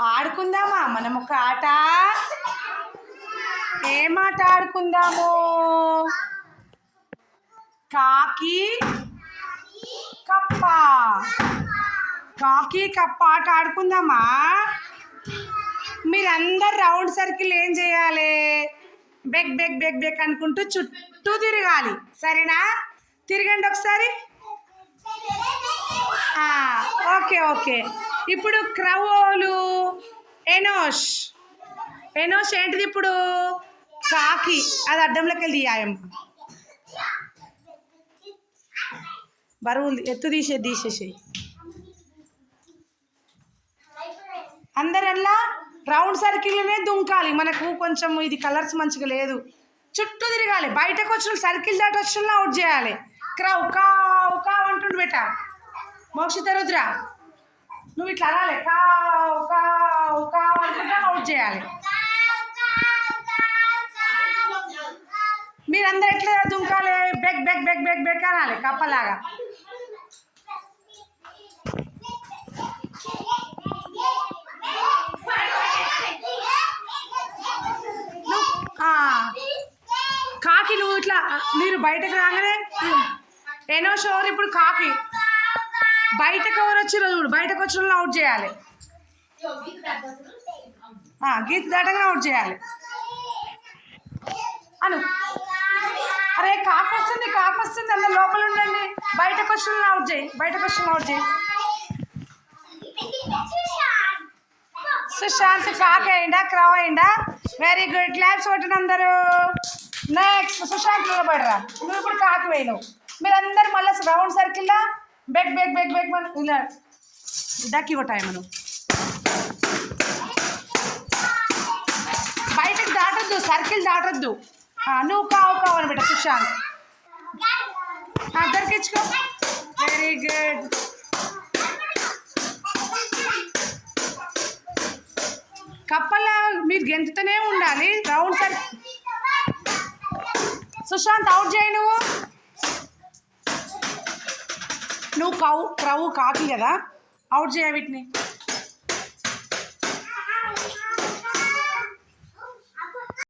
ఆడుకుందామా మనం ఒక ఆట? ఏం ఆట ఆడుకుందాము? కాకి కప్ప. కాకి కప్ప ఆట ఆడుకుందామా? మీరందరు రౌండ్ సర్కిల్ ఏం చేయాలి? బెక్ బెక్ బెక్ బెక్ అనుకుంటూ చుట్టూ తిరగాలి. సరేనా? తిరగండి ఒకసారి. Okay okay. ఇప్పుడు క్రౌలు ఎనోష్. ఎనోష్ ఏంటిది ఇప్పుడు? కాకి. అది అడ్డంలోకి వెళ్ళి తీయాయమ్మ. బరువు ఎత్తు తీసేసేయి. అందరల్లా రౌండ్ సర్కిల్నే దుంకాలి. మనకు కొంచెం ఇది కలర్స్ మంచిగా లేదు. చుట్టూ తిరగాలి. బయటకు వచ్చిన సర్కిల్ దాటి వచ్చిన అవుట్ చేయాలి. క్రౌ కావు కావు అంటుండు బెట. మోక్షిత రుద్ర నువ్వు ఇట్లా అనాలి. కావు కావు కావు అనుకుంటే అవుట్ చేయాలి. మీరందరూ ఎట్లా దుంకాలి? బెక్ బెక్ బెక్ బెక్ బెక్ అనాలి కప్పలాగా. కాకి నువ్వు ఇట్లా మీరు బయటకు రాగానే ఎనో షోర్ ఇప్పుడు కాకి బయటకు ఎవరు వచ్చి చూడు. బయటకు వచ్చిన అవుట్ చేయాలి. గీత దాటగా అవుట్ చేయాలి. అను అరే కాకి వస్తుంది కాకి వస్తుంది అందరు లోపల ఉండండి. బయటకు వచ్చిన అవుట్ చేయి. బయటకు వచ్చిన అవుట్ చేయి. సుశాంత్ కాకి అయిందా క్రౌ అయిందా? Very good. క్లాప్స్ కొట్టిన అందరూ. నెక్స్ట్ సుశాంత్ నిలబడరా. నువ్వు ఇప్పుడు కాకి వేయను. మీరందరూ మళ్ళీ రౌండ్ సర్కిల్లా బెక్ బెక్ బెక్ బెక్ ఇలా డక్కి కొట్టాయి. మనం బయటకు దాటొద్దు. సర్కిల్ దాటొద్దు. నువ్వు కావు కావు అని బిడ్డ సుశాంత్. దొరికించుకో. Very good. కప్పల్లా మీరు గెంతుతూనే ఉండాలి. Round circle. సుశాంత్ అవుట్ చేయి. నువ్వు క్రౌ కాకి కదా, అవుట్ చేయ వీటిని.